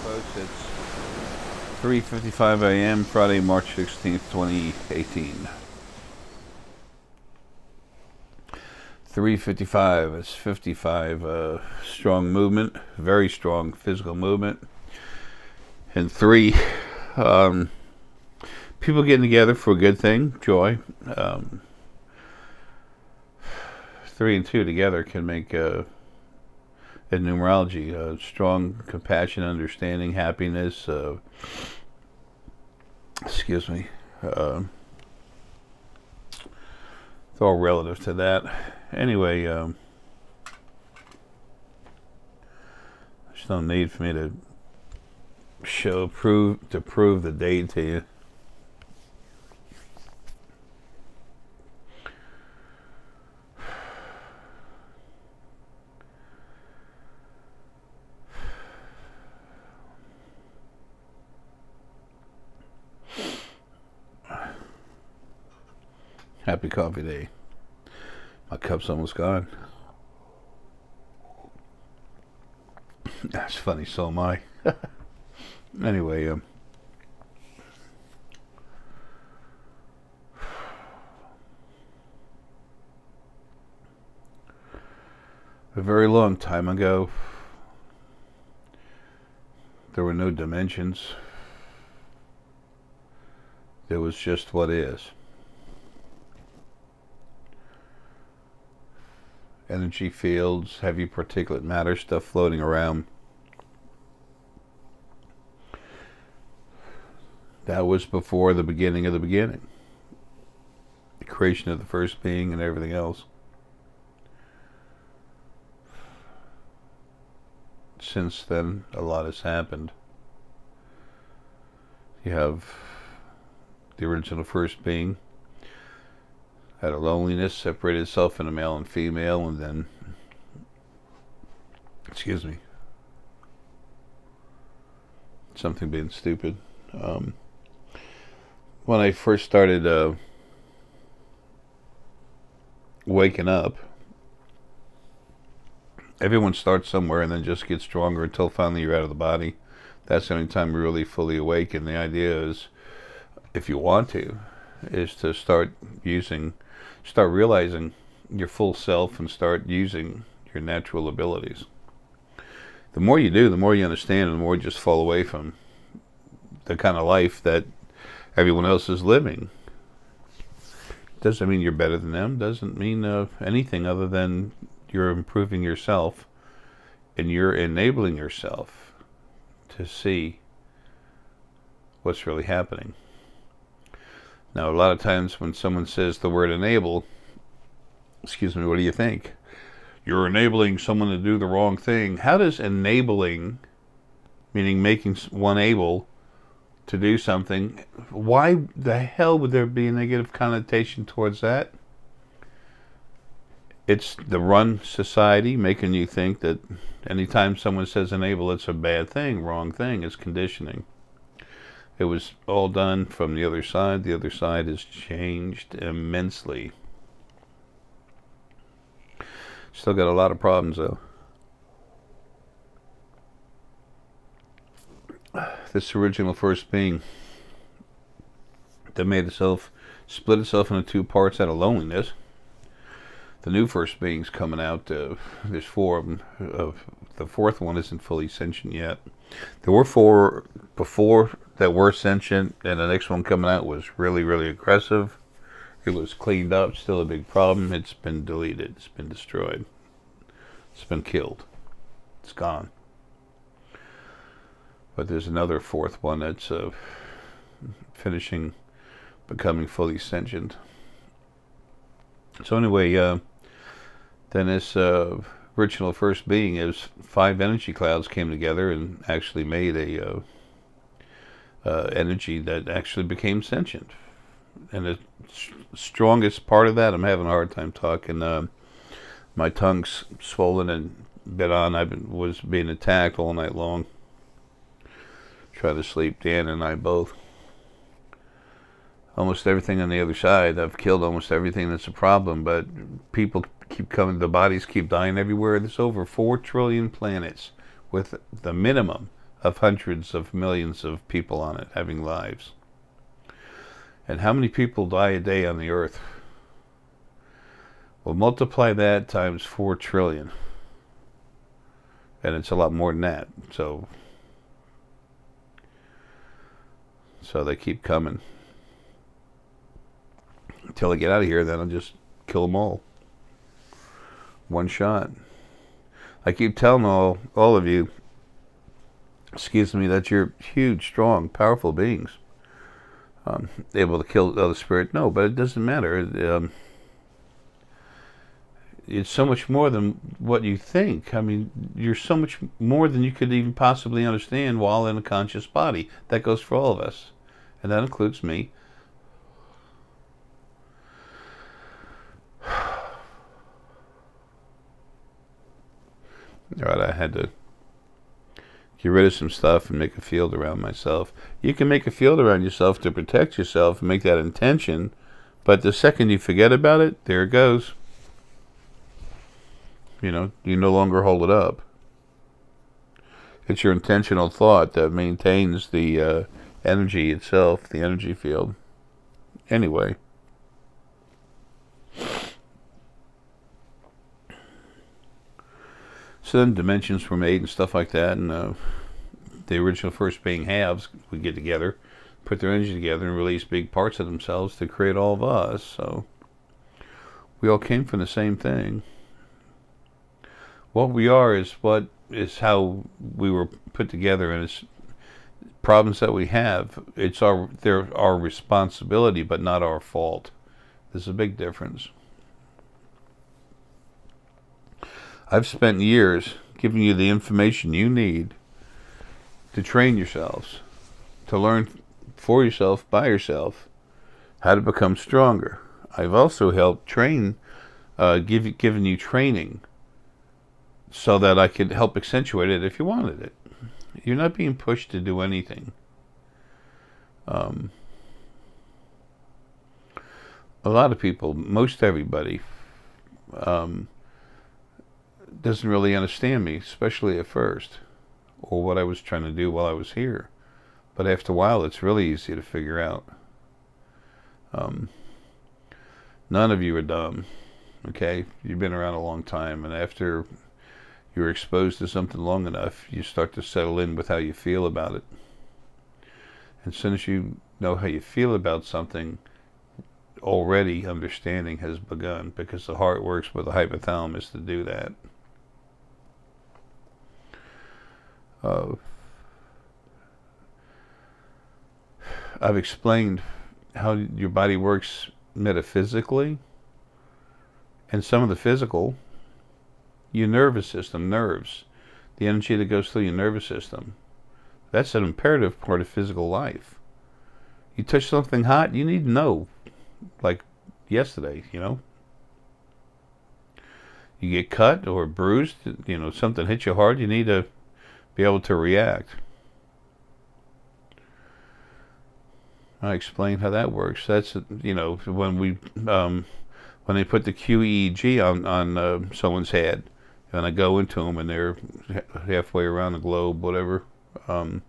Folks, it's 3:55 a.m. Friday, March 16th, 2018. 3:55. It's 55. Strong movement, very strong physical movement. And 3, people getting together for a good thing, joy. 3 and 2 together can make in numerology, strong compassion, understanding, happiness. Excuse me. It's all relative to that. Anyway, there's no need for me to prove the date to you. Happy coffee day. My cup's almost gone. That's funny, so am I. Anyway, a very long time ago, there were no dimensions. There was just what is. Energy fields, heavy particulate matter stuff floating around. That was before the beginning of the beginning. The creation of the first being and everything else. Since then, a lot has happened. You have the original first being had a loneliness, separated itself into male and female, and then, excuse me, something being stupid. When I first started waking up, everyone starts somewhere and then just gets stronger until finally you're out of the body. That's the only time you're really fully awake. And the idea is, if you want to, is to start realizing your full self and start using your natural abilities. The more you do, the more you understand, and the more you just fall away from the kind of life that everyone else is living. Doesn't mean you're better than them. Doesn't mean anything other than you're improving yourself and you're enabling yourself to see what's really happening. Now, a lot of times when someone says the word enable, excuse me, what do you think? You're enabling someone to do the wrong thing. How does enabling, meaning making one able to do something, why the hell would there be a negative connotation towards that? It's the run society making you think that anytime someone says enable, it's a bad thing, wrong thing. It's conditioning. It was all done from the other side. The other side has changed immensely. Still got a lot of problems, though. This original first being that made itself, split itself into 2 parts out of loneliness. The new first being's coming out. There's 4 of them. The 4th one isn't fully sentient yet. There were 4 before that were sentient, and the next one coming out was really, really aggressive. It was cleaned up, still a big problem. It's been deleted. It's been destroyed. It's been killed. It's gone. But there's another 4th one that's finishing becoming fully sentient. So anyway, then this original first being is 5 energy clouds came together and actually made a energy that actually became sentient. And the strongest part of that, I'm having a hard time talking. My tongue's swollen and bit on. Was being attacked all night long. Try to sleep, Dan and I both. Almost everything on the other side. I've killed almost everything that's a problem, but people keep coming, the bodies keep dying everywhere. There's over 4 trillion planets with the minimum of hundreds of millions of people on it having lives. And how many people die a day on the earth? Well, multiply that times 4 trillion. And it's a lot more than that. So they keep coming. Until they get out of here, then I'll just kill them all. One shot. I keep telling all of you, excuse me, that you're huge, strong, powerful beings. Able to kill the other spirit. No, but it doesn't matter. It's so much more than what you think. I mean, you're so much more than you could even possibly understand while in a conscious body. That goes for all of us. And that includes me. Alright, I had to get rid of some stuff and make a field around myself. You can make a field around yourself to protect yourself and make that intention, but the second you forget about it, there it goes. You know, you no longer hold it up. It's your intentional thought that maintains the energy itself, the energy field. Anyway. So then dimensions were made and stuff like that, and the original first being halves would get together, put their energy together, and release big parts of themselves to create all of us. So we all came from the same thing. What we are is how we were put together, and it's problems that we have. They're our responsibility, but not our fault. There's a big difference. I've spent years giving you the information you need to train yourselves, to learn for yourself, by yourself, how to become stronger. I've also helped train, given you training so that I could help accentuate it if you wanted it. You're not being pushed to do anything. A lot of people, most everybody, doesn't really understand me, especially at first, or what I was trying to do while I was here. But after a while, it's really easy to figure out. None of you are dumb, okay? You've been around a long time, and after you're exposed to something long enough, you start to settle in with how you feel about it. And as soon as you know how you feel about something, already understanding has begun, because the heart works with the hypothalamus to do that. I've explained how your body works metaphysically, and some of the physical. Your nervous system, nerves, the energy that goes through your nervous system, that's an imperative part of physical life. You touch something hot, you need to know, like yesterday, you know. You get cut or bruised, you know, something hits you hard, you need to be able to react. I explained how that works. That's, you know, when they put the QEEG on someone's head, and I go into them and they're halfway around the globe, whatever, on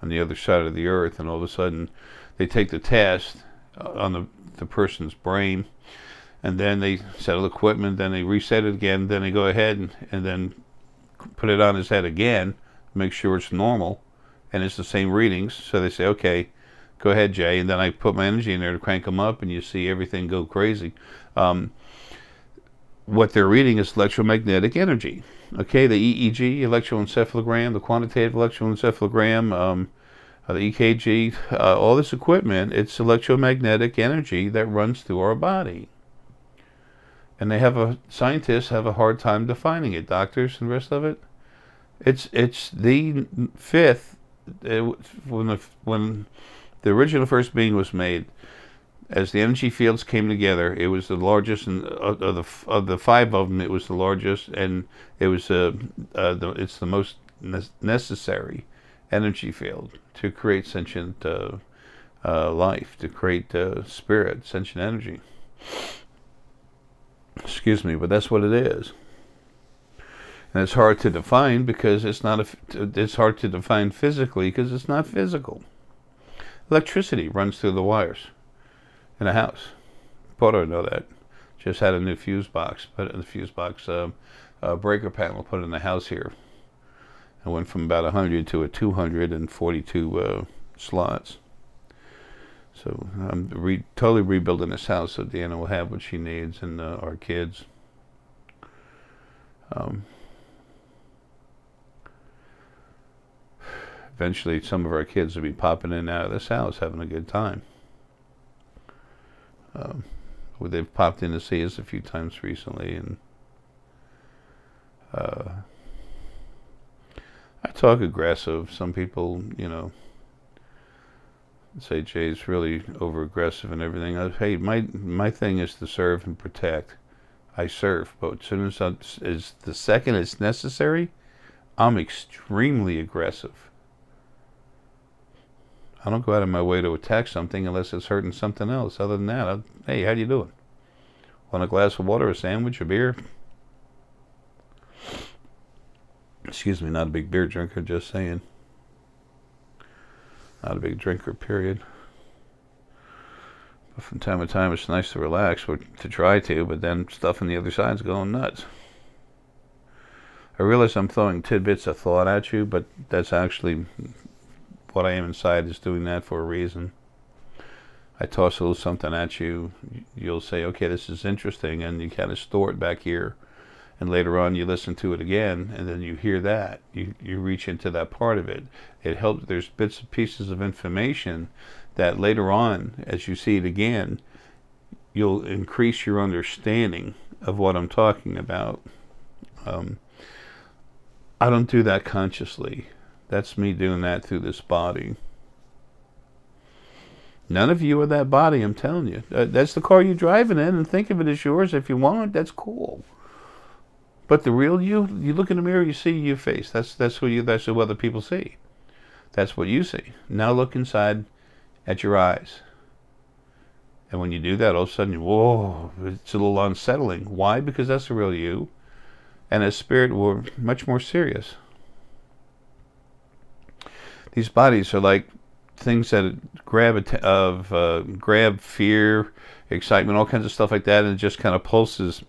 the other side of the earth, and all of a sudden they take the test on the person's brain, and then they settle equipment, then they reset it again, then they go ahead and then put it on his head again, make sure it's normal, and it's the same readings. So they say, okay, go ahead, Jay, and then I put my energy in there to crank them up, and you see everything go crazy. What they're reading is electromagnetic energy. Okay, the EEG, electroencephalogram, the quantitative electroencephalogram, the EKG, all this equipment, it's electromagnetic energy that runs through our body. And scientists have a hard time defining it, doctors and the rest of it. It's the fifth, when the original first being was made, as the energy fields came together, it was the largest, and of the 5 of them, it was the largest, and it was it's the most necessary energy field to create sentient life, to create spirit, sentient energy. Excuse me, but that's what it is. And it's hard to define because it's not it's hard to define physically because it's not physical. Electricity runs through the wires in a house. Both of know that. Just had a new fuse box, put in the fuse box breaker panel put in the house here. I went from about 100 to a 242 slots. So I'm totally rebuilding this house so Deanna will have what she needs, and our kids. Eventually, some of our kids will be popping in and out of this house, having a good time. They've popped in to see us a few times recently, and I talk aggressive. Some people, say Jay's really over aggressive and everything. Hey, my thing is to serve and protect. I serve, but as soon as the second it's necessary, I'm extremely aggressive. I don't go out of my way to attack something unless it's hurting something else. Other than that, hey, how you doing? Want a glass of water, a sandwich, a beer? Excuse me, not a big beer drinker, just saying. Not a big drinker, period. But from time to time, it's nice to relax, or to try to, but then stuff on the other side's going nuts. I realize I'm throwing tidbits of thought at you, but that's actually what I am inside, is doing that for a reason. I toss a little something at you, you'll say, okay, this is interesting, and you kind of store it back here. And later on, you listen to it again, and then you hear that. You reach into that part of it. It helps. There's bits and pieces of information that later on, as you see it again, you'll increase your understanding of what I'm talking about. I don't do that consciously. That's me doing that through this body. None of you are that body, I'm telling you. That's the car you're driving in, and think of it as yours if you want. That's cool. But the real you look in the mirror, you see your face. That's who other people see. That's what you see. Now look inside at your eyes. And when you do that, all of a sudden, whoa, it's a little unsettling. Why? Because that's the real you. And as spirit, we're much more serious. These bodies are like things that grab fear, excitement, all kinds of stuff like that, and it just kind of pulses.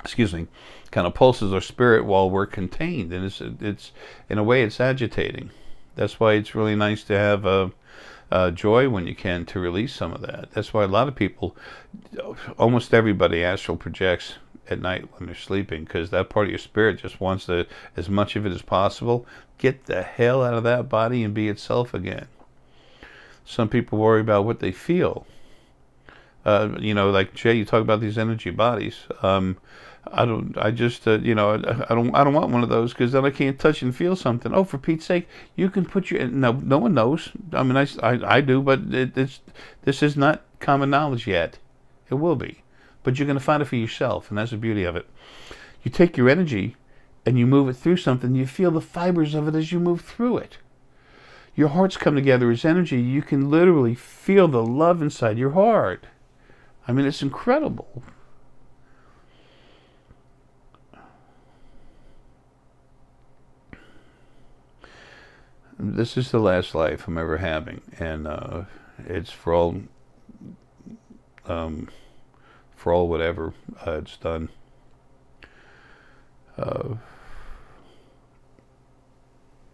Kind of pulses our spirit while we're contained, and it's in a way it's agitating. That's why it's really nice to have joy when you can, to release some of that. That's why a lot of people, almost everybody, astral projects at night when they're sleeping, because that part of your spirit just wants to, as much of it as possible, get the hell out of that body and be itself again. Some people worry about what they feel. Like Jay, you talk about these energy bodies. I don't want one of those, because then I can't touch and feel something. Oh, for Pete's sake, you can put your, no one knows. I mean, I do, but this is not common knowledge yet. It will be, but you're going to find it for yourself, and that's the beauty of it. You take your energy and you move it through something. You feel the fibers of it as you move through it. Your hearts come together as energy. You can literally feel the love inside your heart. I mean, it's incredible. This is the last life I'm ever having, and it's for all whatever it's done.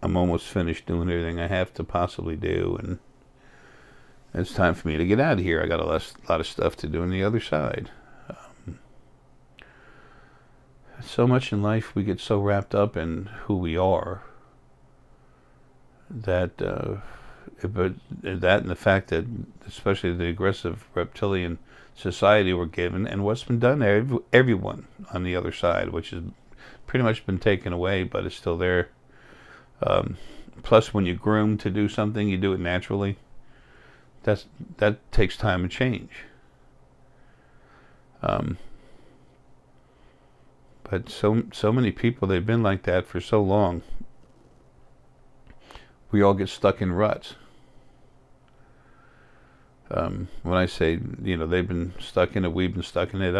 I'm almost finished doing everything I have to possibly do, and it's time for me to get out of here. I got a lot of stuff to do on the other side. So much in life, we get so wrapped up in who we are, that but that and the fact that especially the aggressive reptilian society we're given, and what's been done to everyone on the other side, which has pretty much been taken away, but it's still there. Plus, when you're groomed to do something, you do it naturally. That takes time and change. But so many people, they've been like that for so long. We all get stuck in ruts. When I say, they've been stuck in it, we've been stuck in it,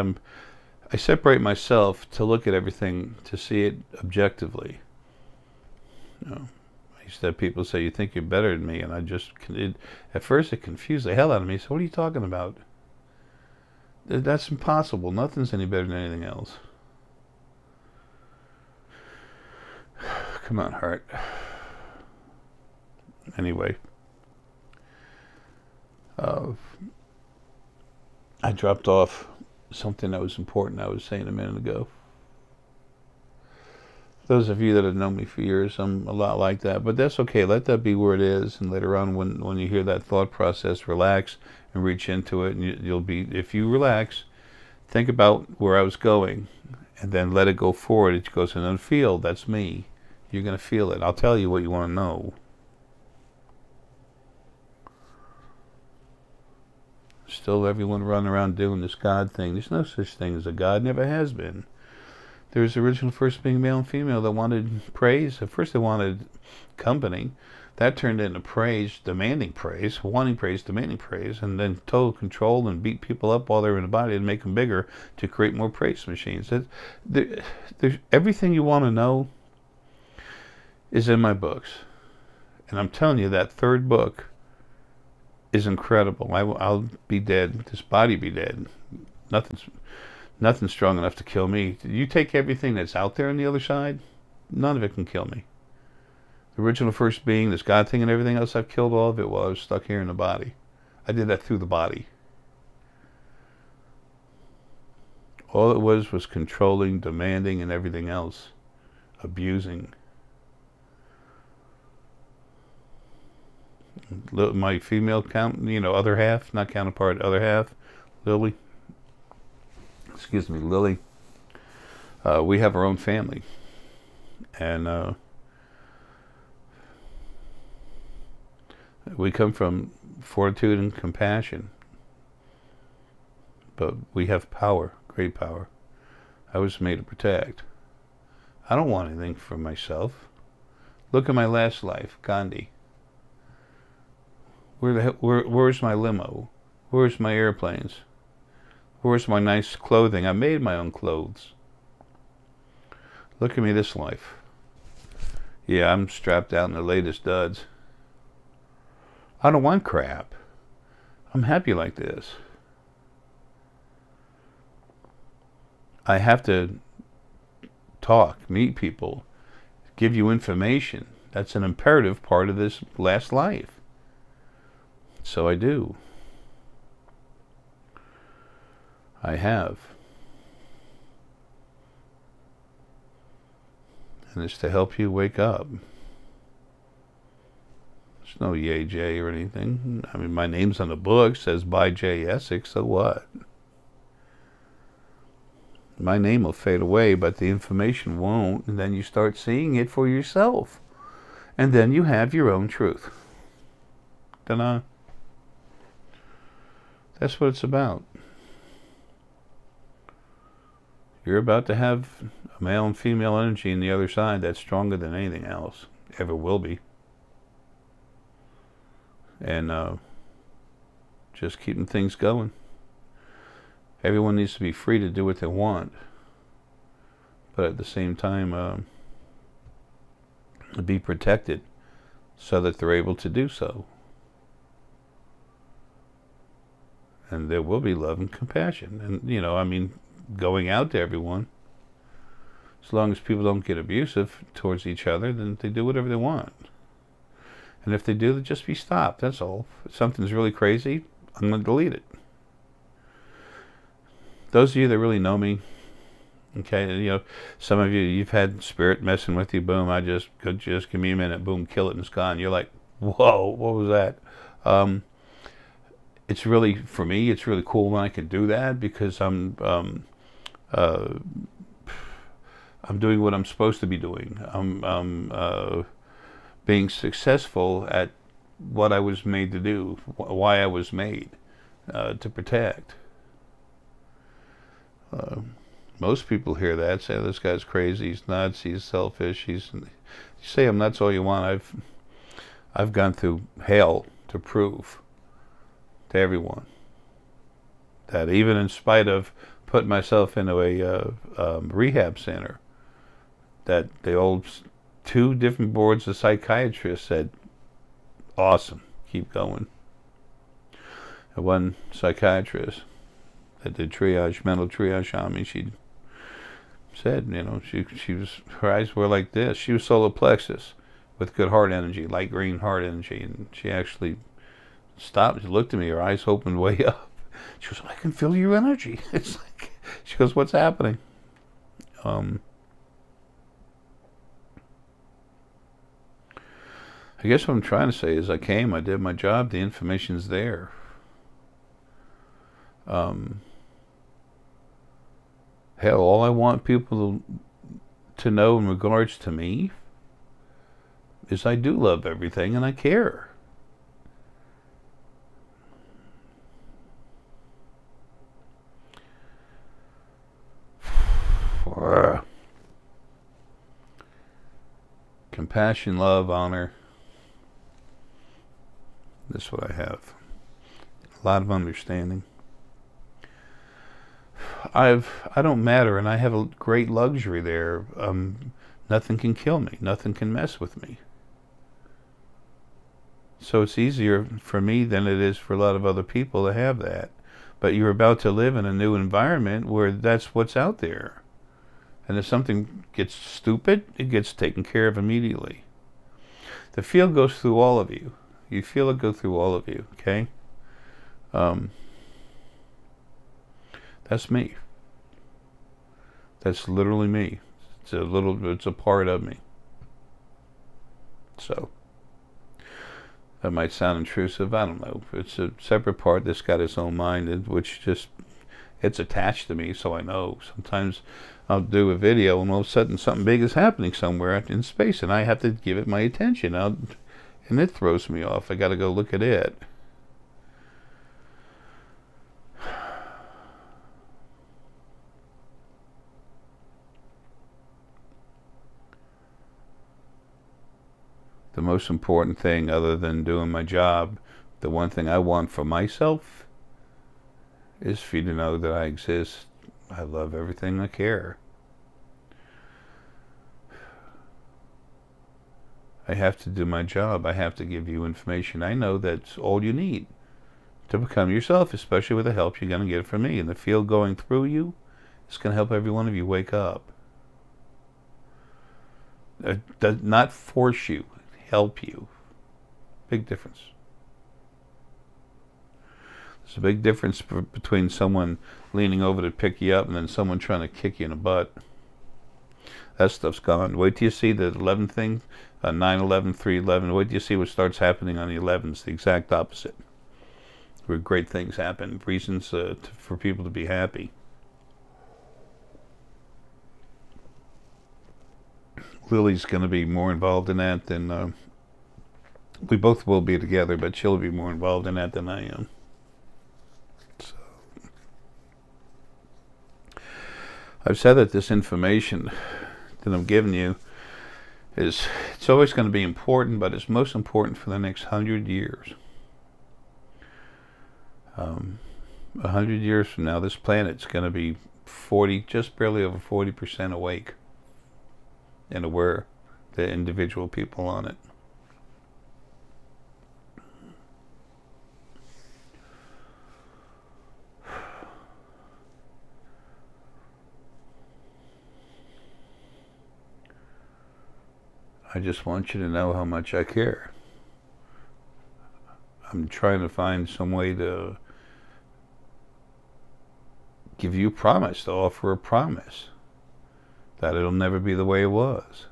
I separate myself to look at everything, to see it objectively. You know, I used to have people say, "You think you're better than me," and at first it confused the hell out of me. So what are you talking about? That's impossible. Nothing's any better than anything else. Come on, heart. Anyway, I dropped off something that was important I was saying a minute ago. Those of you that have known me for years, I'm a lot like that, but that's okay. Let that be where it is, and later on when you hear that thought process, relax and reach into it, and you'll be, if you relax, think about where I was going, and then let it go forward. It goes, and then feel, that's me. You're going to feel it. I'll tell you what you want to know. Still everyone running around doing this God thing. There's no such thing as a God. Never has been. There's the original first being male and female that wanted praise. At first they wanted company. That turned into praise, demanding praise, wanting praise, demanding praise, and then total control and beat people up while they're in the body and make them bigger to create more praise machines. There's everything you want to know is in my books. And I'm telling you, that third book is incredible. I'll be dead. This body be dead. Nothing's strong enough to kill me. You take everything that's out there on the other side, none of it can kill me. The original first being, this God thing and everything else, I've killed all of it while I was stuck here in the body. I did that through the body. All it was controlling, demanding, and everything else. Abusing. My female other half, not counterpart, other half, Lily. Excuse me, Lily. We have our own family. And we come from fortitude and compassion. But we have power, great power. I was made to protect. I don't want anything for myself. Look at my last life, Gandhi. Where's my limo? Where's my airplanes? Where's my nice clothing? I made my own clothes. Look at me this life. Yeah, I'm strapped out in the latest duds. I don't want crap. I'm happy like this. I have to talk, meet people, give you information. That's an imperative part of this last life. So I do. I have. And it's to help you wake up. There's no yay J or anything. I mean, my name's on the book, says by J. Essex, so what? My name will fade away, but the information won't, and then you start seeing it for yourself. And then you have your own truth. Ta-da. That's what it's about. You're about to have a male and female energy in the other side that's stronger than anything else. Ever will be. And just keeping things going. Everyone needs to be free to do what they want. But at the same time, be protected so that they're able to do so. And there will be love and compassion. And, I mean, going out to everyone. As long as people don't get abusive towards each other, then they do whatever they want. And if they do, they just be stopped. That's all. If something's really crazy, I'm going to delete it. Those of you that really know me, okay, some of you, you've had spirit messing with you, boom, just give me a minute, boom, kill it and it's gone. You're like, whoa, what was that? It's really, for me, it's really cool when I can do that because I'm doing what I'm supposed to be doing. I'm being successful at what I was made to do, why I was made, to protect. Most people hear that, say, this guy's crazy, he's nuts, he's selfish, you say I'm nuts all you want. I've gone through hell to prove to everyone that even in spite of put myself into a rehab center that the old two different boards of psychiatrists said, awesome, keep going. And one psychiatrist that did triage, mental triage on me, she said, you know, she was, her eyes were like this. She was solar plexus with good heart energy, light green heart energy, and she actually stopped. She looked at me, her eyes opened way up. She goes, I can feel your energy. It's like, she goes, what's happening? I guess what I'm trying to say is I came, I did my job, the information's there. Hell, all I want people to know in regards to me is I do love everything and I care. Compassion, love, honor. That's what I have. A lot of understanding. I don't matter, and I have a great luxury there. Nothing can kill me. Nothing can mess with me. So it's easier for me than it is for a lot of other people to have that. But you're about to live in a new environment where that's what's out there. And if something gets stupid, it gets taken care of immediately. The field goes through all of you. You feel it go through all of you, okay? That's me. That's literally me. It's a part of me. So, that might sound intrusive, I don't know. It's a separate part that's got its own mind, which just, it's attached to me, so I know. Sometimes I'll do a video and all of a sudden something big is happening somewhere in space and I have to give it my attention. And it throws me off. I got to go look at it. The most important thing, other than doing my job, the one thing I want for myself is for you to know that I exist. I love everything. I care. I have to do my job. I have to give you information. I know that's all you need to become yourself, especially with the help you're going to get from me. And the field going through you is going to help every one of you wake up. It does not force you, help you. Big difference. There's a big difference between someone leaning over to pick you up and then someone trying to kick you in the butt. That stuff's gone. Wait till you see the 11 thing, 9/11, 3/11. Wait till you see what starts happening on the 11s. The exact opposite. Where great things happen. Reasons for people to be happy. Lily's going to be more involved in that than... we both will be together, but she'll be more involved in that than I am. So, I've said that this information that I'm giving you it's always going to be important, but it's most important for the next 100 years. 100 years from now, this planet's going to be just barely over 40% awake and aware, the individual people on it. I just want you to know how much I care. I'm trying to find some way to give you a promise, to offer a promise that it'll never be the way it was.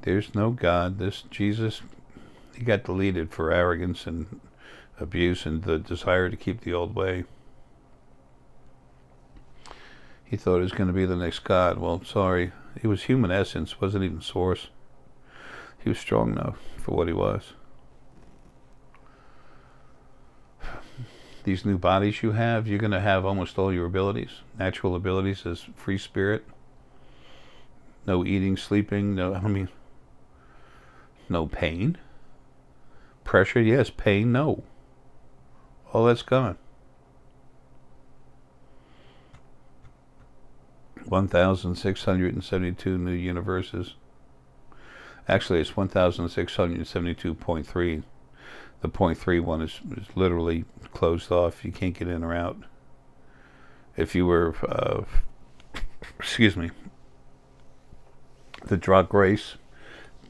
There's no God. This Jesus, he got deleted for arrogance and abuse and the desire to keep the old way. He thought he was going to be the next God. Well, sorry. He was human essence, wasn't even source. He was strong enough for what he was. These new bodies you have, you're going to have almost all your abilities, natural abilities as free spirit. No eating, sleeping, no pain. Pressure, yes. Pain, no. All that's coming. 1,672 new universes. Actually, it's 1,672.3. The 0.3 one is literally closed off. You can't get in or out. If you were, excuse me, the Drakh race,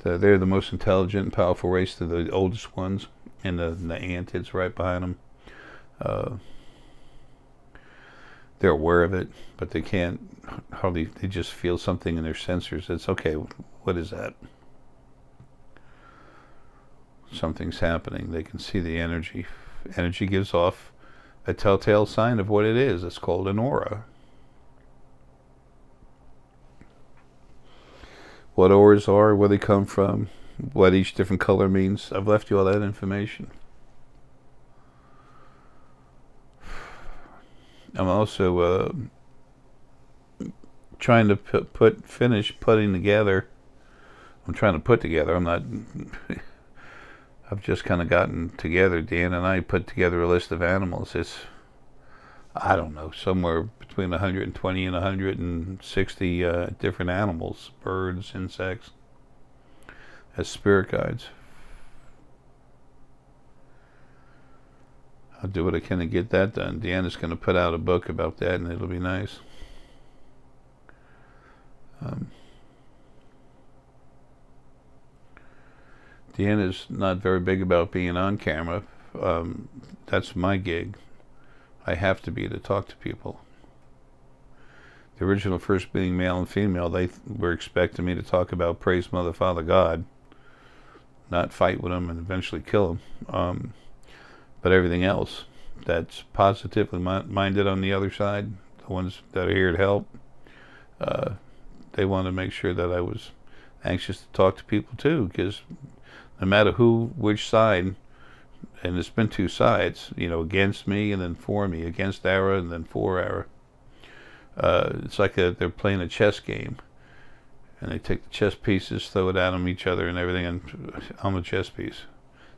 they're the most intelligent and powerful race. They're the oldest ones, and the ant is right behind them. They're aware of it, but they can't hardly. They just feel something in their sensors. It's okay. What is that? Something's happening. They can see the energy. Energy gives off a telltale sign of what it is. It's called an aura. What auras are, where they come from, what each different color means. I've left you all that information. I'm also trying to finish putting together. I'm trying to put together. I'm not. I've just kind of gotten together. Dan and I put together a list of animals. It's, I don't know, somewhere between 120 and 160 different animals, birds, insects, as spirit guides. I'll do what I can to get that done. Deanna's going to put out a book about that, and it'll be nice. Deanna's not very big about being on camera. That's my gig. I have to be to talk to people. The original first being male and female, they were expecting me to talk about praise Mother, Father, God, not fight with them and eventually kill them. But everything else that's positively minded on the other side, the ones that are here to help, they want to make sure that I was anxious to talk to people too, because no matter which side, and it's been two sides, you know, against me and then for me, against Ara and then for Ara. It's like they're playing a chess game, and they take the chess pieces, throw it at them, each other, and everything, and I'm a chess piece.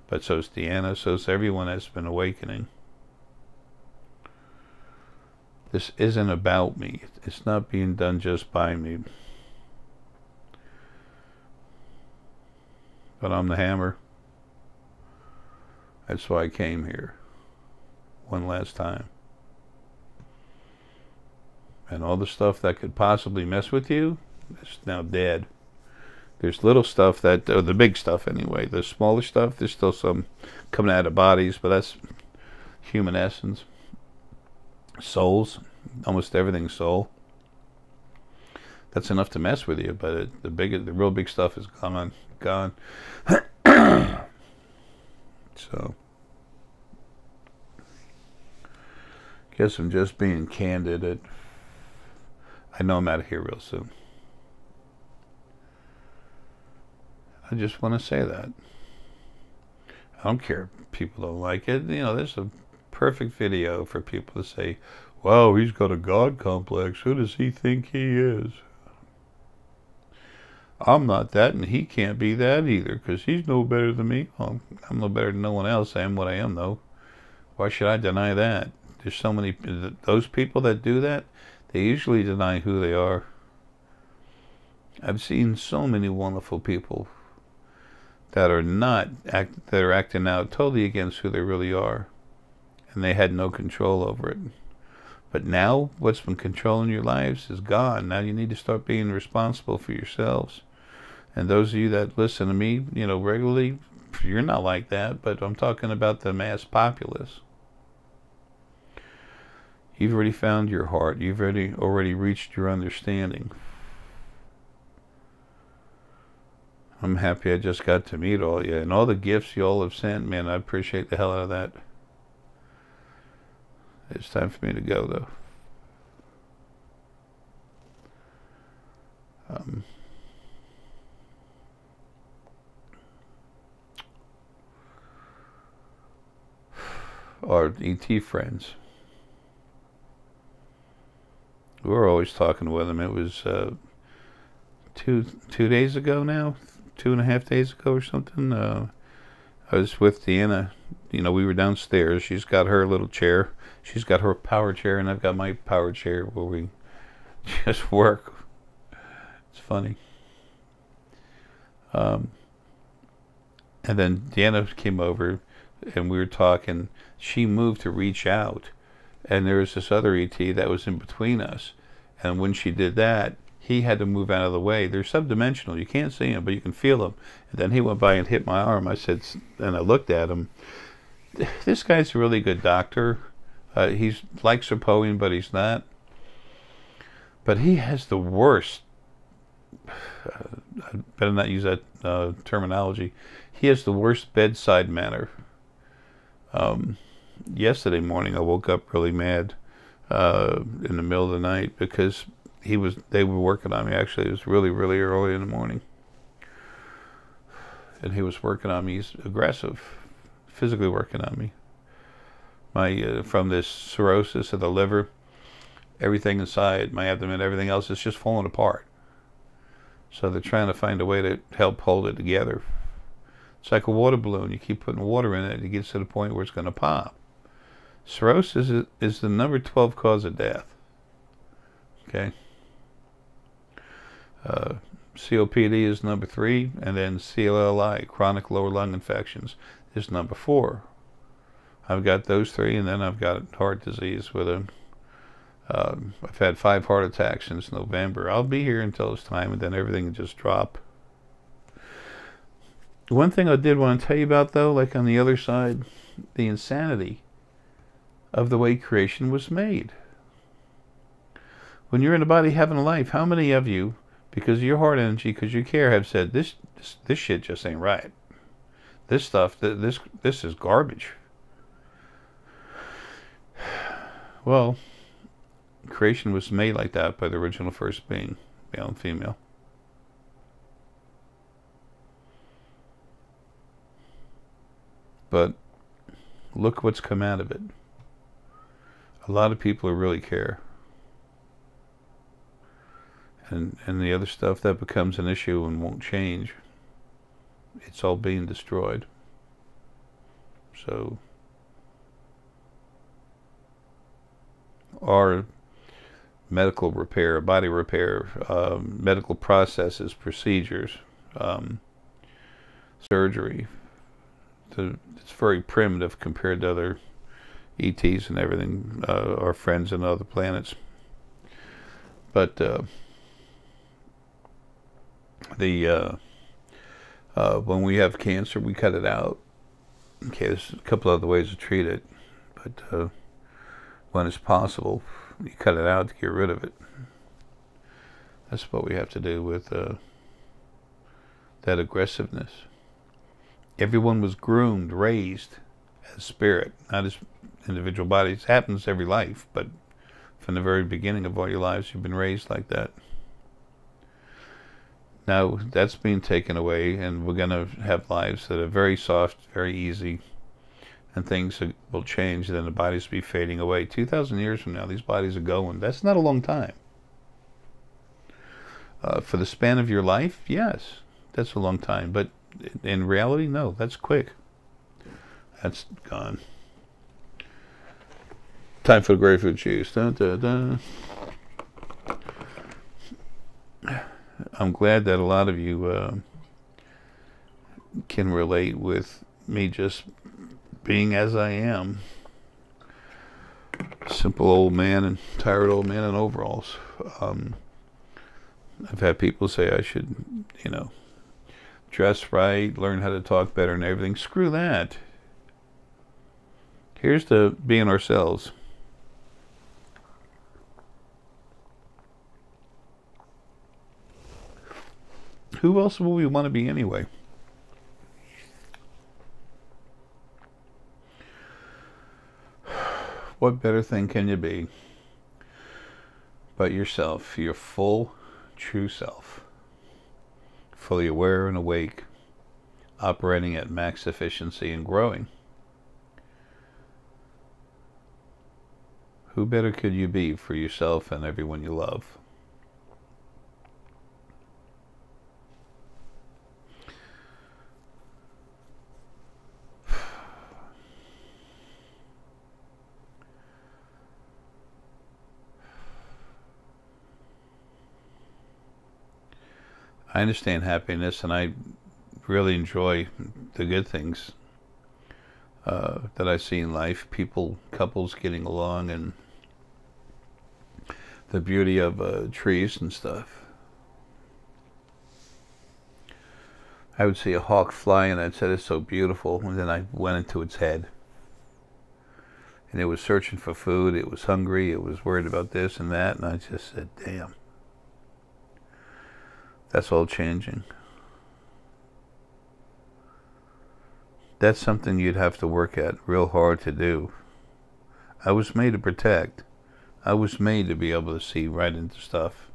But so's Deanna, so's everyone that's been awakening. This isn't about me. It's not being done just by me. But I'm the hammer. That's why I came here one last time. And all the stuff that could possibly mess with you is now dead. There's little stuff that, or the big stuff anyway. The smaller stuff, there's still some coming out of bodies, but that's human essence. Souls, almost everything's soul. That's enough to mess with you, but the real big stuff is gone. So, guess I'm just being candid. I know I'm out of here real soon. I just want to say that. I don't care if people don't like it. You know, there's a perfect video for people to say, wow, he's got a God complex. Who does he think he is? I'm not that, and he can't be that either, because he's no better than me. Well, I'm no better than no one else. I am what I am, though. Why should I deny that? There's so many, those people that do that, they usually deny who they are. I've seen so many wonderful people that are acting out totally against who they really are, and they had no control over it. But now, what's been controlling your lives is gone. Now you need to start being responsible for yourselves. And those of you that listen to me, you know, regularly, you're not like that, but I'm talking about the mass populace. You've already found your heart. You've already reached your understanding. I'm happy I just got to meet all you. And all the gifts you all have sent, man, I appreciate the hell out of that. It's time for me to go, though. Our ET friends. We were always talking with them. It was two days ago now, 2.5 days ago or something. I was with Deanna. You know, we were downstairs. She's got her little chair. She's got her power chair, and I've got my power chair where we just work. It's funny. And then Deanna came over, and we were talking. She moved to reach out, and there was this other ET that was in between us. And when she did that, he had to move out of the way. They're subdimensional. You can't see them, but you can feel them. And then he went by and hit my arm. I said, and I looked at him. This guy's a really good doctor. He's like Sapoian, but he's not. But he has the worst. I better not use that terminology. He has the worst bedside manner. Yesterday morning, I woke up really mad in the middle of the night because they were working on me. Actually, it was really, really early in the morning, and he was working on me. He's aggressive, physically working on me. My from this cirrhosis of the liver, everything inside my abdomen, everything else is just falling apart. So they're trying to find a way to help hold it together. It's like a water balloon. You keep putting water in it, and it gets to the point where it's going to pop. Cirrhosis is the number 12 cause of death. Okay. COPD is number 3, and then CLLI, chronic lower lung infections, is number 4. I've got those 3, and then I've got heart disease with a. I've had 5 heart attacks since November. I'll be here until it's time, and then everything will just drop. One thing I did want to tell you about, though, like on the other side, the insanity of the way creation was made. When you're in a body having a life, how many of you, because of your heart energy, because you care, have said, this shit just ain't right. This stuff, this is garbage. Well, creation was made like that by the original first being, male and female. But look what's come out of it. A lot of people who really care. And the other stuff that becomes an issue and won't change, it's all being destroyed. So our medical repair, body repair, medical processes, procedures, surgery, it's very primitive compared to other ETs and everything, our friends on other planets. But when we have cancer, we cut it out. Okay, there's a couple other ways to treat it, but when it's possible, you cut it out to get rid of it. That's what we have to do with that aggressiveness. Everyone was groomed, raised as spirit, not as individual bodies. It happens every life, but from the very beginning of all your lives, you've been raised like that. Now that's being taken away, and we're going to have lives that are very soft, very easy, and things will change. Then the bodies will be fading away. 2,000 years from now, these bodies are going. That's not a long time. For the span of your life, yes, that's a long time. But in reality, no, that's quick. That's gone. Time for the grapefruit juice. Dun, dun, dun. I'm glad that a lot of you can relate with me just being as I am. Simple old man and tired old man in overalls. I've had people say I should, dress right, learn how to talk better and everything. Screw that. Here's to being ourselves. Who else will we want to be anyway? What better thing can you be but yourself, your full, true self, fully aware and awake, operating at max efficiency and growing? Who better could you be for yourself and everyone you love? I understand happiness, and I really enjoy the good things that I see in life. People, couples getting along, and the beauty of trees and stuff. I would see a hawk fly, and I'd say, it's so beautiful, and then I went into its head. And it was searching for food, it was hungry, it was worried about this and that, and I just said, damn. That's all changing. That's something you'd have to work at real hard to do. I was made to protect. I was made to be able to see right into stuff.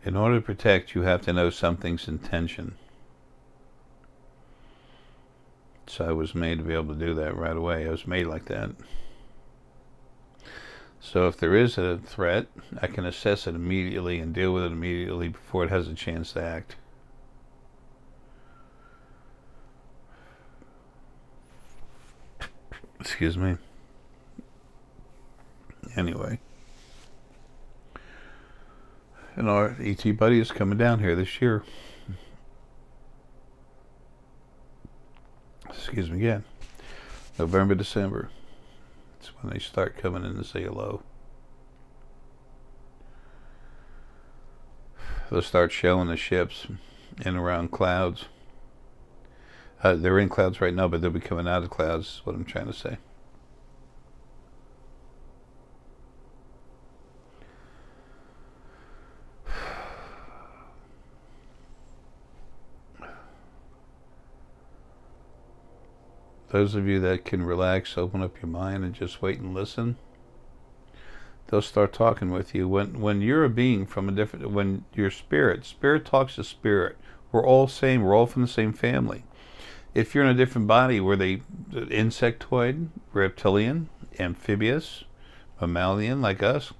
In order to protect, you have to know something's intention. So I was made to be able to do that right away. I was made like that. So if there is a threat, I can assess it immediately and deal with it immediately before it has a chance to act. Excuse me. Anyway. And our ET buddy is coming down here this year. Excuse me again. November, December. That's when they start coming in to say hello. They'll start showing the ships in around clouds. They're in clouds right now, but they'll be coming out of clouds, is what I'm trying to say. Those of you that can relax, open up your mind, and just wait and listen, they'll start talking with you. When you're a being from a different, when your spirit talks to spirit, we're all same, we're all from the same family. If you're in a different body, were they insectoid, reptilian, amphibious, mammalian like us,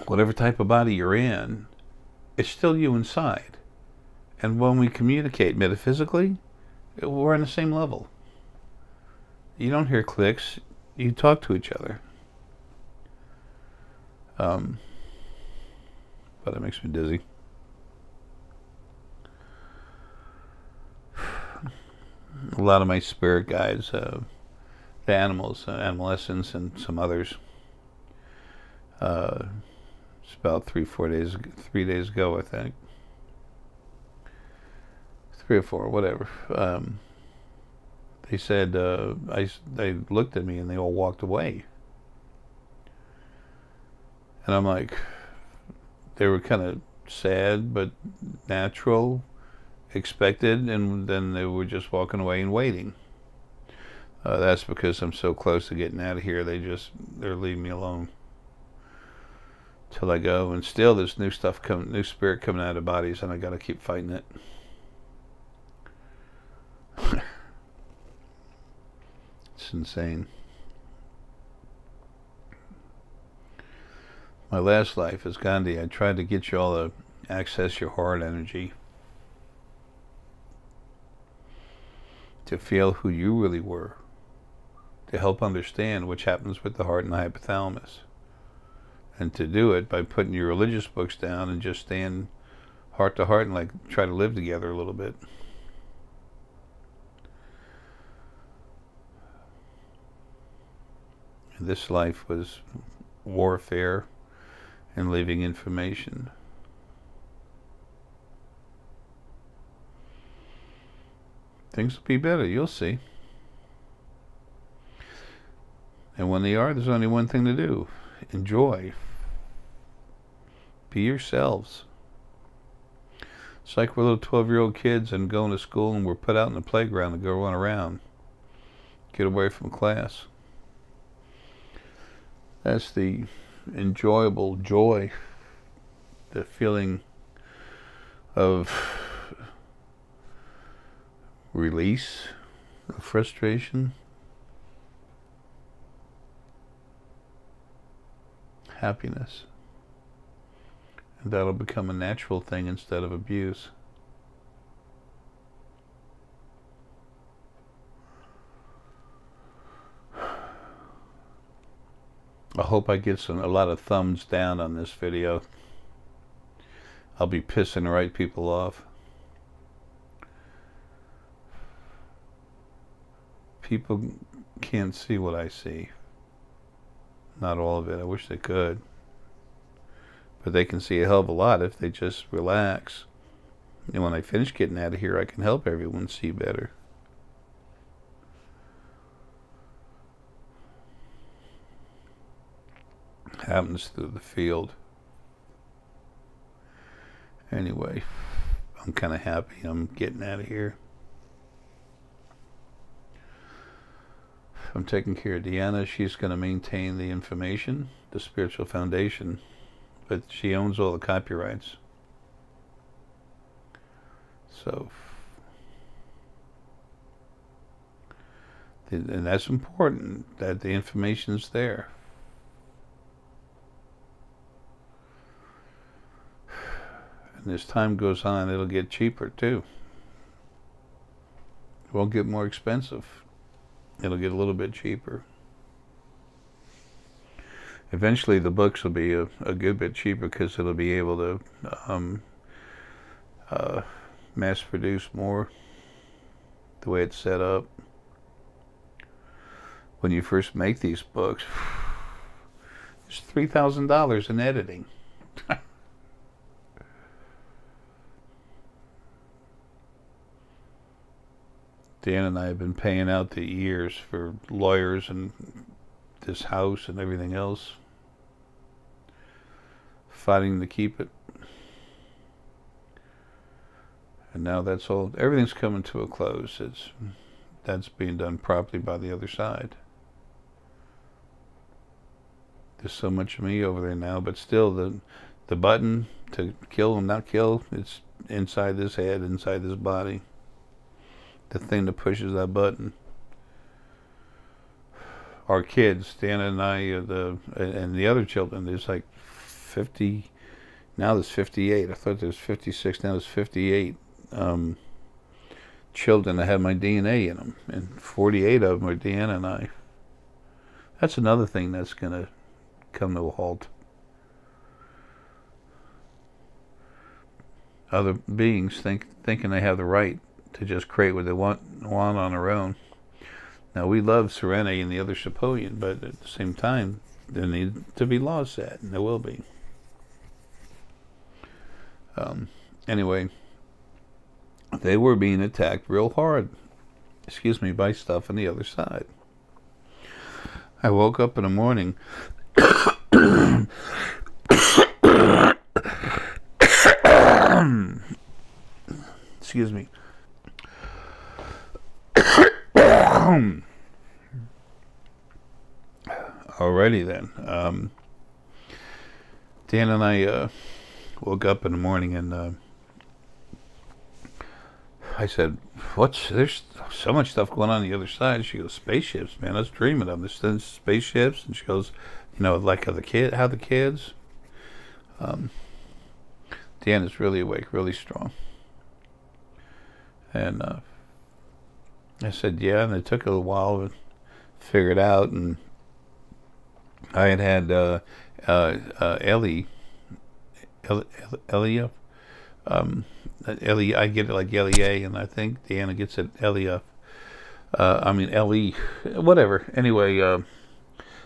whatever type of body you're in, it's still you inside. And when we communicate metaphysically, we're on the same level. You don't hear clicks, you talk to each other. But it makes me dizzy. A lot of my spirit guides, the animals, Animal Essence, and some others. It's about 3 days ago, I think. 3 or 4, whatever. They said they looked at me and they all walked away. And I'm like, they were kind of sad, but natural, expected, and then they were just walking away and waiting. That's because I'm so close to getting out of here. They're leaving me alone till I go. And still, there's new spirit coming out of bodies, and I got to keep fighting it. It's insane. My last life as Gandhi, I tried to get you all to access your heart energy, to feel who you really were, to help understand what happens with the heart and the hypothalamus, and to do it by putting your religious books down and just stand heart to heart and like try to live together a little bit. And this life was warfare and leaving information. Things will be better, you'll see. And when they are, there's only one thing to do. Enjoy. Be yourselves. It's like we're little 12-year-old kids and going to school and we're put out in the playground to go run around. Get away from class. That's the enjoyable joy, the feeling of release, of frustration, happiness. And that'll become a natural thing instead of abuse. I hope I get a lot of thumbs down on this video. I'll be pissing the right people off. People can't see what I see. Not all of it. I wish they could. But they can see a hell of a lot if they just relax. And when I finish getting out of here, I can help everyone see better. Happens through the field. Anyway, I'm kind of happy I'm getting out of here. I'm taking care of Deanna. She's going to maintain the information, the spiritual foundation, but she owns all the copyrights. So, and that's important, that the information's there. And as time goes on, it'll get cheaper too. It won't get more expensive. It'll get a little bit cheaper. Eventually the books will be a good bit cheaper because it'll be able to mass produce more the way it's set up. When you first make these books, it's $3,000 in editing. Dan and I have been paying out the years for lawyers and this house and everything else, fighting to keep it. And now that's all, everything's coming to a close. That's being done properly by the other side. There's so much of me over there now, but still the button to kill and not kill, it's inside this head, inside this body. The thing that pushes that button. Our kids, Dana and I, and the other children, there's like 50, now there's 58. I thought there's 56, now there's 58 children that have my DNA in them. And 48 of them are Deanna and I. That's another thing that's going to come to a halt. Other beings thinking they have the right to just create what they want on their own. Now we love Serenity and the other Sepoian, but at the same time, there need to be laws set, and there will be. Anyway, they were being attacked real hard, by stuff on the other side. I woke up in the morning. Excuse me. Alrighty then. Dan and I woke up in the morning and I said, there's so much stuff going on the other side. She goes, spaceships, man, I was dreaming of this. Then spaceships. And she goes, like how the kids. Dan is really awake, really strong. And I said, yeah, and it took a little while to figure it out. And I had Ellie, I get it like Elia, and I think Deanna gets it Ellie, whatever. Anyway,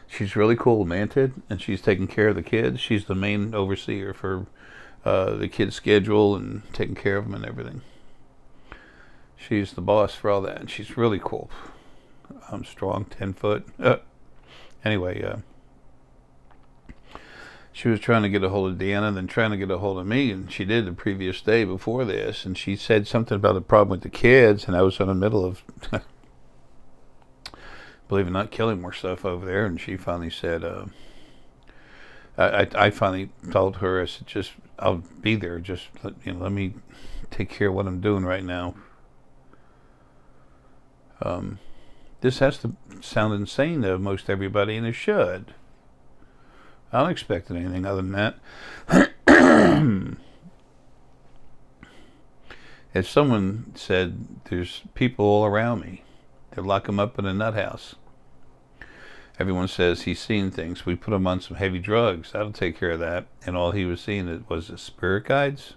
she's really cool, Manted, and she's taking care of the kids. She's the main overseer for the kids' schedule and taking care of them and everything. She's the boss for all that, and she's really cool. I'm strong, 10 foot. Anyway, she was trying to get a hold of Deanna, then trying to get a hold of me, and she did the previous day before this, and she said something about a problem with the kids, and I was in the middle of, believe it or not, killing more stuff over there, and she finally said, I finally told her, I said, I'll be there, just let me take care of what I'm doing right now. This has to sound insane to most everybody, and it should. I don't expect anything other than that. If someone said, there's people all around me, they lock them up in a nut house, Everyone says he's seen things. We put him on some heavy drugs. That'll take care of that. And all he was seeing was the spirit guides.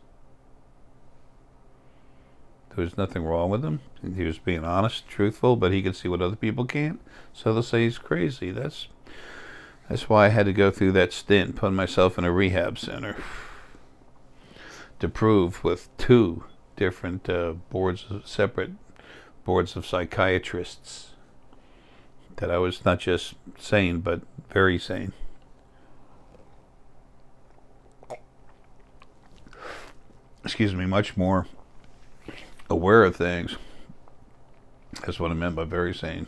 There was nothing wrong with him. He was being honest, truthful, but he could see what other people can't. So they'll say he's crazy. That's why I had to go through that stint, putting myself in a rehab center to prove with 2 different separate boards of psychiatrists that I was not just sane, but very sane. Excuse me, much more aware of things. That's what I meant by very sane.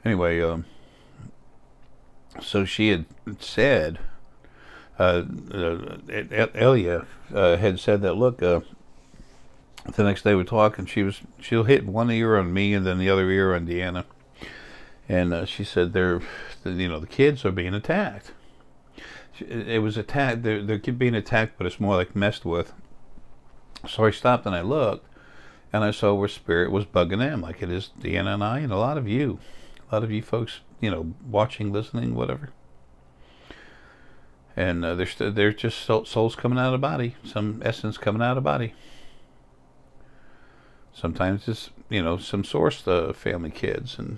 Anyway, so she had said, Elia had said that, look, the next day we're talking, she'll hit one ear on me and then the other ear on Deanna. And she said the kids are being attacked. It was attacked, they're being attacked, but it's more like messed with. So I stopped and I looked, and I saw where spirit was bugging them, like it is Deanna and I, and a lot of you folks, watching, listening, whatever. And they're just souls coming out of the body, some essence coming out of the body. Sometimes it's some source family kids, and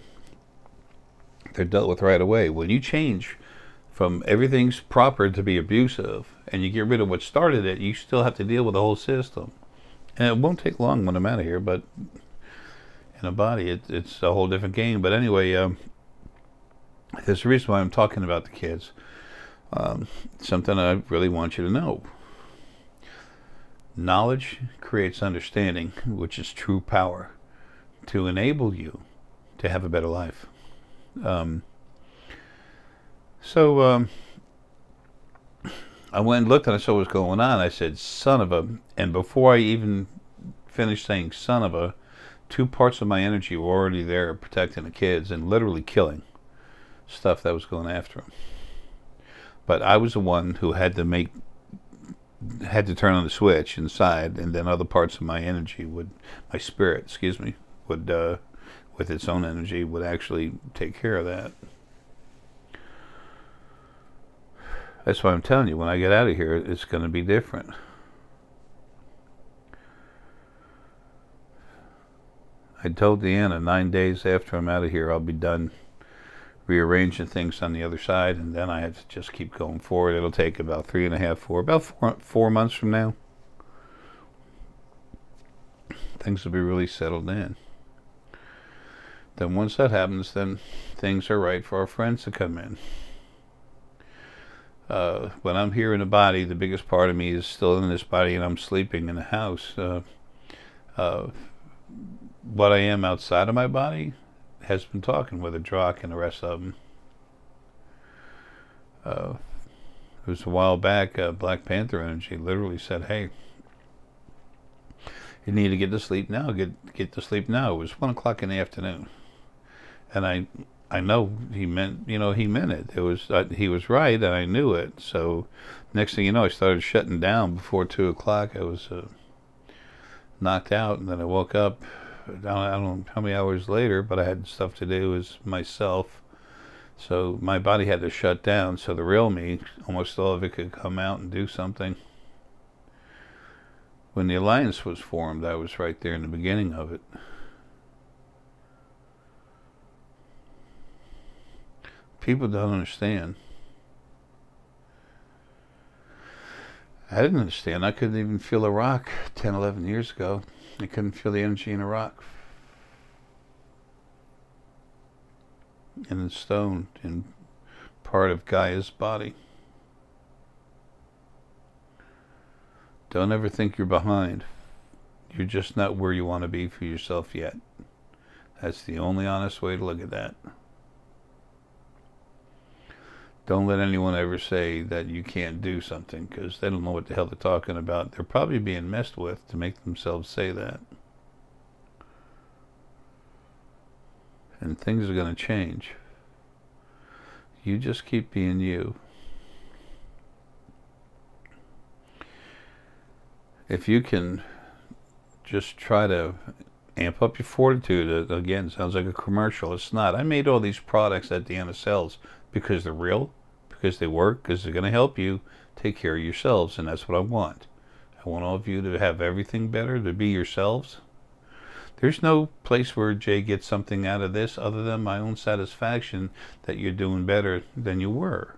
they're dealt with right away. When you change from everything's proper to be abusive, and you get rid of what started it, you still have to deal with the whole system. And it won't take long when I'm out of here, but in a body, it's a whole different game. But anyway, there's a reason why I'm talking about the kids. Something I really want you to know. Knowledge creates understanding, which is true power to enable you to have a better life. So I went and looked and I saw what was going on. I said, son of a... And before I even finished saying son of a, 2 parts of my energy were already there protecting the kids and literally killing stuff that was going after them. But I was the one who had to turn on the switch inside, and then other parts of my energy my spirit, would, with its own energy, would actually take care of that. That's why I'm telling you, when I get out of here, it's going to be different. I told Deanna 9 days after I'm out of here, I'll be done rearranging things on the other side, and then I have to just keep going forward. It'll take about 4 months from now. Things will be really settled in. Then once that happens, then things are right for our friends to come in. When I'm here in the body, the biggest part of me is still in this body, and I'm sleeping in the house. What I am outside of my body has been talking with a Drock and the rest of them. It was a while back, Black Panther energy literally said, hey, you need to get to sleep now. Get to sleep now. It was 1 o'clock in the afternoon. And I know he meant it. It was he was right, and I knew it. So next thing you know, I started shutting down before 2 o'clock. I was knocked out, and then I woke up. I don't know how many hours later, but I had stuff to do as myself. So my body had to shut down, so the real me, almost all of it, could come out and do something. When the alliance was formed, I was right there in the beginning of it. People don't understand. I didn't understand. I couldn't even feel a rock 10, 11 years ago. I couldn't feel the energy in a rock. In the stone, in part of Gaia's body. Don't ever think you're behind. You're just not where you want to be for yourself yet. That's the only honest way to look at that. Don't let anyone ever say that you can't do something, because they don't know what the hell they're talking about. They're probably being messed with to make themselves say that. And things are going to change. You just keep being you. If you can just try to amp up your fortitude. Again, sounds like a commercial. It's not. I made all these products that Deanna sells because they're real, because they work, because they're going to help you take care of yourselves, and that's what I want. I want all of you to have everything better, to be yourselves. There's no place where Jay gets something out of this other than my own satisfaction that you're doing better than you were.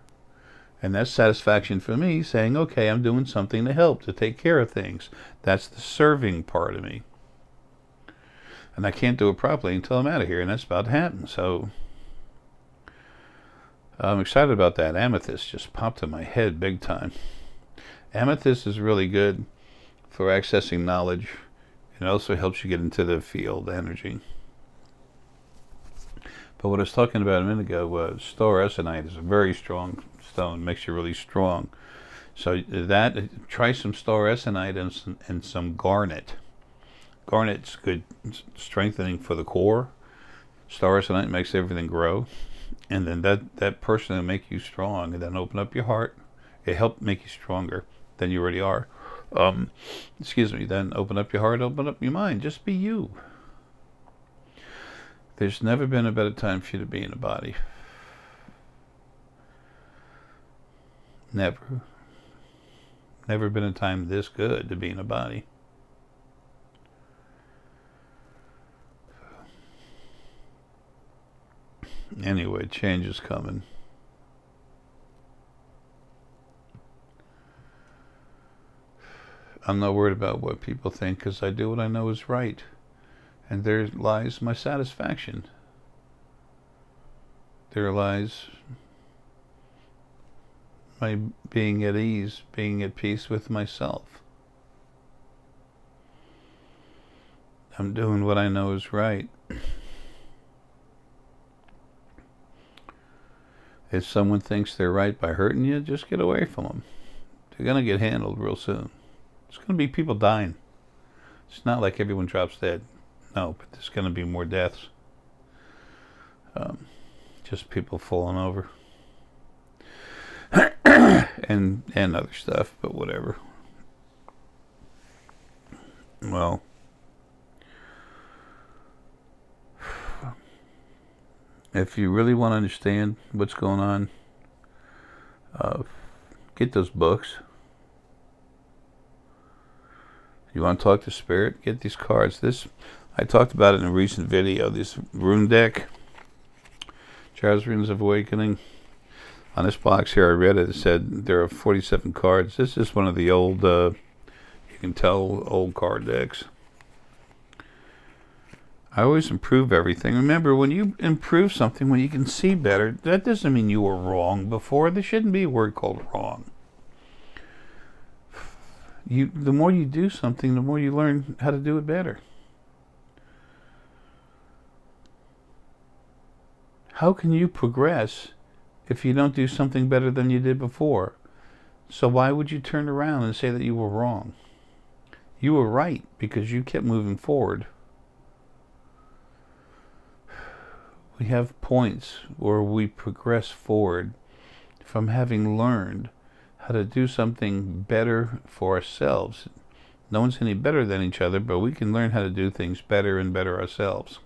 And that's satisfaction for me, saying, okay, I'm doing something to help, to take care of things. That's the serving part of me. And I can't do it properly until I'm out of here, and that's about to happen. So I'm excited about that. Amethyst just popped in my head big time. Amethyst is really good for accessing knowledge. It also helps you get into the field energy. But what I was talking about a minute ago was star essonite is a very strong stone, makes you really strong. So that, try some star essonite and some garnet. Garnet's good strengthening for the core. Star essonite makes everything grow. And then that person will make you strong, and then open up your heart. It helps make you stronger than you already are. Excuse me, then open up your heart, open up your mind. Just be you. There's never been a better time for you to be in a body. Never. Never been a time this good to be in a body. Anyway, change is coming. I'm not worried about what people think, because I do what I know is right. And there lies my satisfaction. There lies my being at ease, being at peace with myself. I'm doing what I know is right. If someone thinks they're right by hurting you, just get away from them. They're going to get handled real soon. There's going to be people dying. It's not like everyone drops dead. No, but there's going to be more deaths. Just people falling over. and other stuff, but whatever. Well, if you really want to understand what's going on, get those books. You want to talk to spirit? Get these cards. This, I talked about it in a recent video. This rune deck, Charles Runes of Awakening. On this box here, I read it. It said there are 47 cards. This is one of the old, you can tell, old card decks. I always improve everything. Remember, when you improve something, when you can see better, that doesn't mean you were wrong before. There shouldn't be a word called wrong. The more you do something, the more you learn how to do it better. How can you progress if you don't do something better than you did before? So why would you turn around and say that you were wrong? You were right because you kept moving forward. We have points where we progress forward from having learned how to do something better for ourselves. No one's any better than each other, but we can learn how to do things better and better ourselves.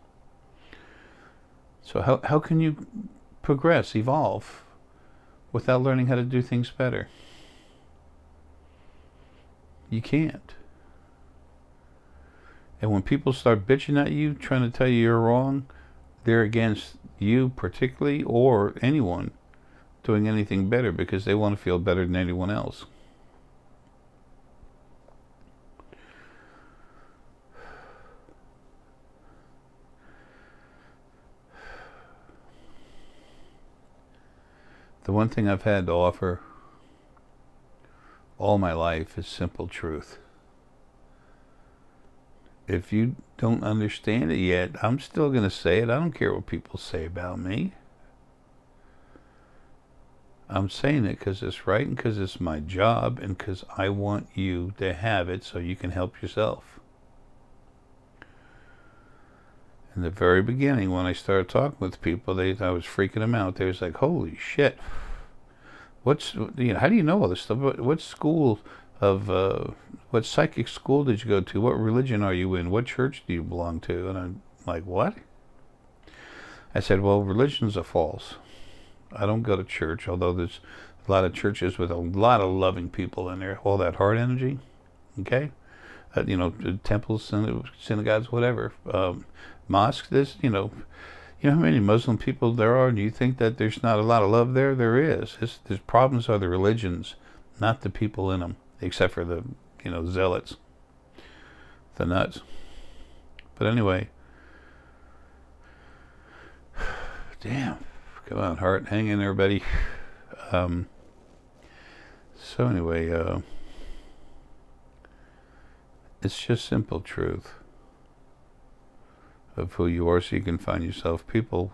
So how can you progress, evolve, without learning how to do things better? You can't. And when people start bitching at you, trying to tell you you're wrong, they're against you particularly, or anyone doing anything better, because they want to feel better than anyone else. The one thing I've had to offer all my life is simple truth. If you don't understand it yet, I'm still going to say it. I don't care what people say about me. I'm saying it because it's right and because it's my job and because I want you to have it so you can help yourself. In the very beginning, when I started talking with people, I was freaking them out. They was like, holy shit. How do you know all this stuff? What school of, what psychic school did you go to? What religion are you in? What church do you belong to? And I'm like, what? I said, well, religions are false. I don't go to church, although there's a lot of churches with a lot of loving people in there, all that heart energy, okay? You know, temples, synagogues, whatever. Mosques, you know how many Muslim people there are, and you think that there's not a lot of love there? There is. There's problems are the religions, not the people in them, except for the, zealots, the nuts. But anyway, damn, come on, heart, hang in there, buddy. So anyway, it's just simple truth of who you are, so you can find yourself. People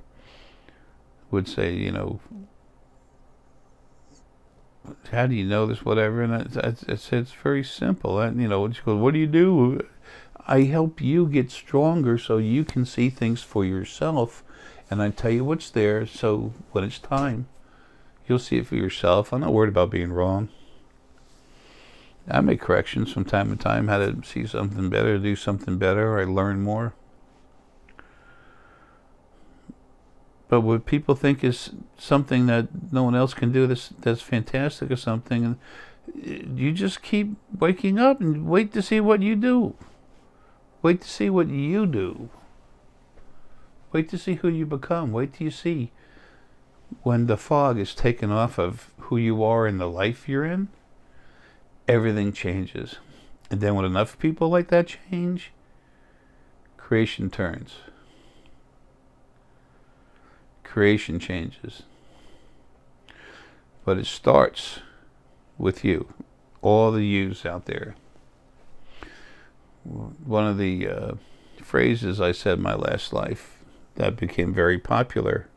would say, how do you know this, whatever, and it's very simple. What do you do? I help you get stronger so you can see things for yourself, and I tell you what's there, so when it's time, you'll see it for yourself. I'm not worried about being wrong. I make corrections from time to time, how to see something better, do something better, I learn more. But what people think is something that no one else can do, that's fantastic or something, and you just keep waking up and wait to see what you do. Wait to see what you do. Wait to see who you become. Wait till you see when the fog is taken off of who you are in the life you're in, everything changes. And then when enough people like that change, creation turns. Creation changes. But it starts with you. All the yous out there. One of the phrases I said in my last life that became very popular: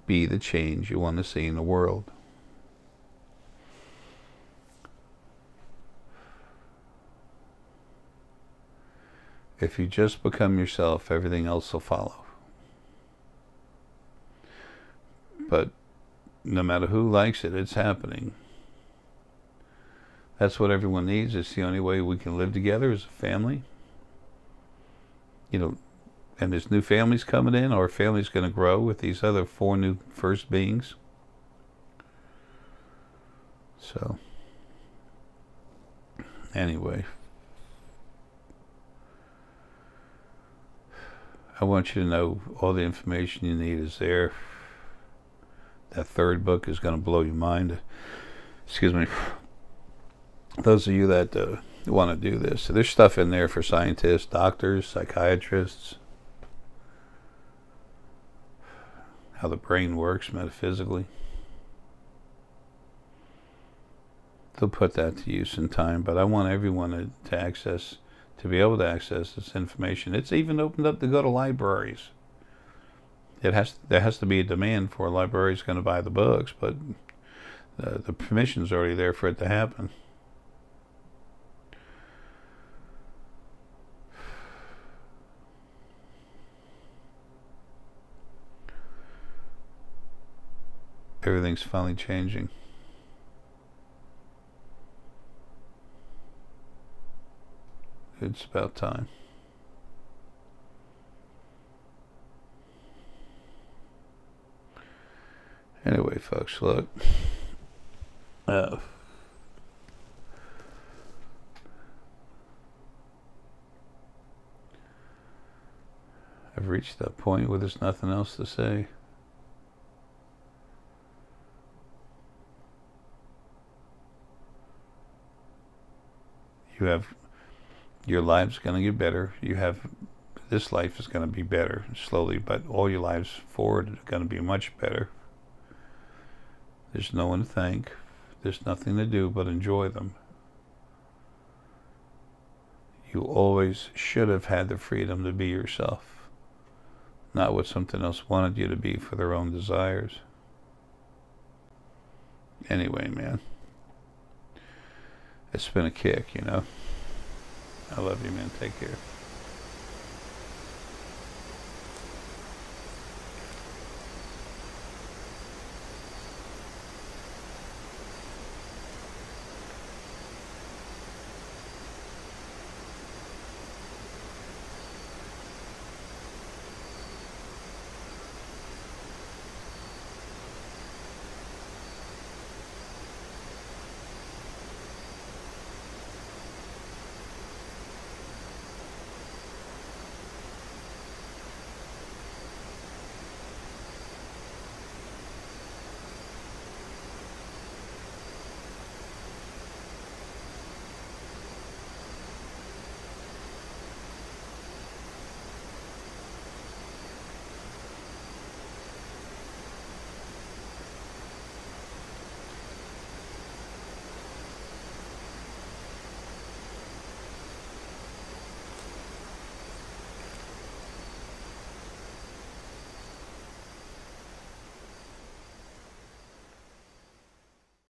be the change you want to see in the world. If you just become yourself, everything else will follow. But no matter who likes it, it's happening. That's what everyone needs. It's the only way we can live together as a family. And there's new families coming in. Our family's going to grow with these other 4 new first beings. So, anyway, I want you to know all the information you need is there. That 3rd book is going to blow your mind. Excuse me. Those of you that want to do this, so there's stuff in there for scientists, doctors, psychiatrists, how the brain works metaphysically. They'll put that to use in time, but I want everyone to be able to access this information. It's even opened up to go to libraries. There has to be a demand for a library is going to buy the books, but the permission's already there for it to happen. Everything's finally changing. It's about time. Anyway, folks, look. I've reached that point where there's nothing else to say. Your life's going to get better. This life is going to be better slowly, but all your lives forward are going to be much better. There's no one to thank. There's nothing to do but enjoy them. You always should have had the freedom to be yourself, not what something else wanted you to be for their own desires. Anyway, man. It's been a kick, I love you, man. Take care.